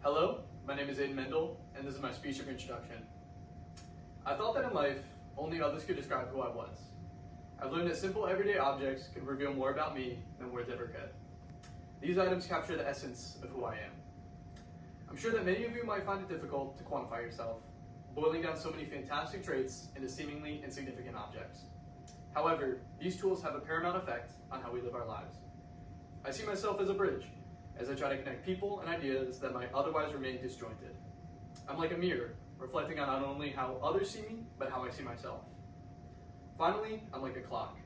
Hello, my name is Aidan Mendel, and this is my speech of introduction. I thought that in life, only others could describe who I was. I've learned that simple everyday objects could reveal more about me than words ever could. These items capture the essence of who I am. I'm sure that many of you might find it difficult to quantify yourself, boiling down so many fantastic traits into seemingly insignificant objects. However, these tools have a paramount effect on how we live our lives. I see myself as a bridge, as I try to connect people and ideas that might otherwise remain disjointed. I'm like a mirror, reflecting on not only how others see me, but how I see myself. Finally, I'm like a clock,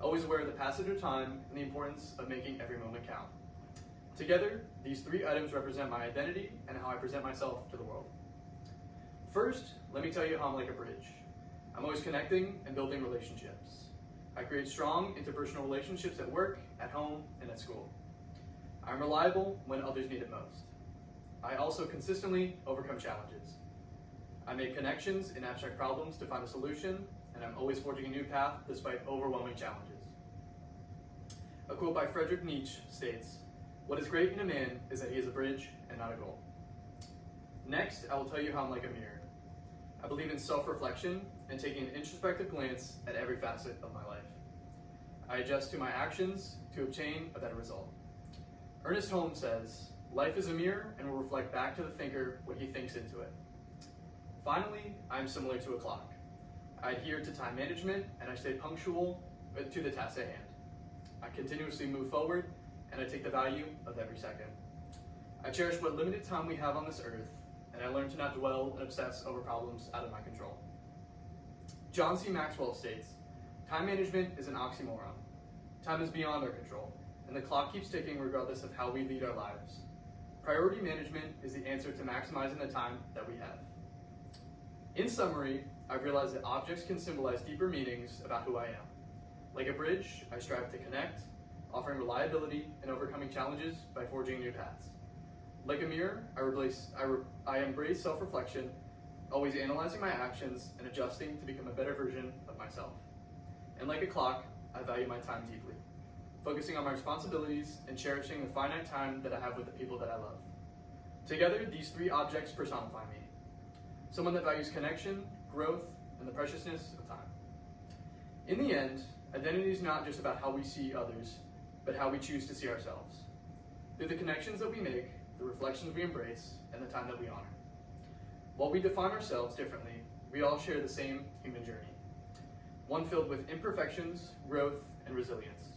always aware of the passage of time and the importance of making every moment count. Together, these three items represent my identity and how I present myself to the world. First, let me tell you how I'm like a bridge. I'm always connecting and building relationships. I create strong interpersonal relationships at work, at home, and at school. I'm reliable when others need it most. I also consistently overcome challenges. I make connections in abstract problems to find a solution, and I'm always forging a new path despite overwhelming challenges. A quote by Friedrich Nietzsche states, "What is great in a man is that he is a bridge and not a goal." Next, I will tell you how I'm like a mirror. I believe in self-reflection and taking an introspective glance at every facet of my life. I adjust to my actions to obtain a better result. Ernest Holmes says, "Life is a mirror and will reflect back to the thinker what he thinks into it." Finally, I am similar to a clock. I adhere to time management and I stay punctual to the task at hand. I continuously move forward and I take the value of every second. I cherish what limited time we have on this earth, and I learn to not dwell and obsess over problems out of my control. John C. Maxwell states, "Time management is an oxymoron. Time is beyond our control, and the clock keeps ticking regardless of how we lead our lives. Priority management is the answer to maximizing the time that we have." In summary, I've realized that objects can symbolize deeper meanings about who I am. Like a bridge, I strive to connect, offering reliability and overcoming challenges by forging new paths. Like a mirror, I embrace self-reflection, always analyzing my actions and adjusting to become a better version of myself. And like a clock, I value my time deeply, focusing on my responsibilities and cherishing the finite time that I have with the people that I love. Together, these three objects personify me. Someone that values connection, growth, and the preciousness of time. In the end, identity is not just about how we see others, but how we choose to see ourselves. Through the connections that we make, the reflections we embrace, and the time that we honor. While we define ourselves differently, we all share the same human journey. One filled with imperfections, growth, and resilience.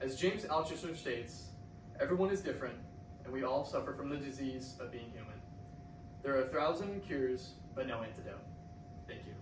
As James Altucher states, "Everyone is different, and we all suffer from the disease of being human. There are 1,000 cures, but no antidote." Thank you.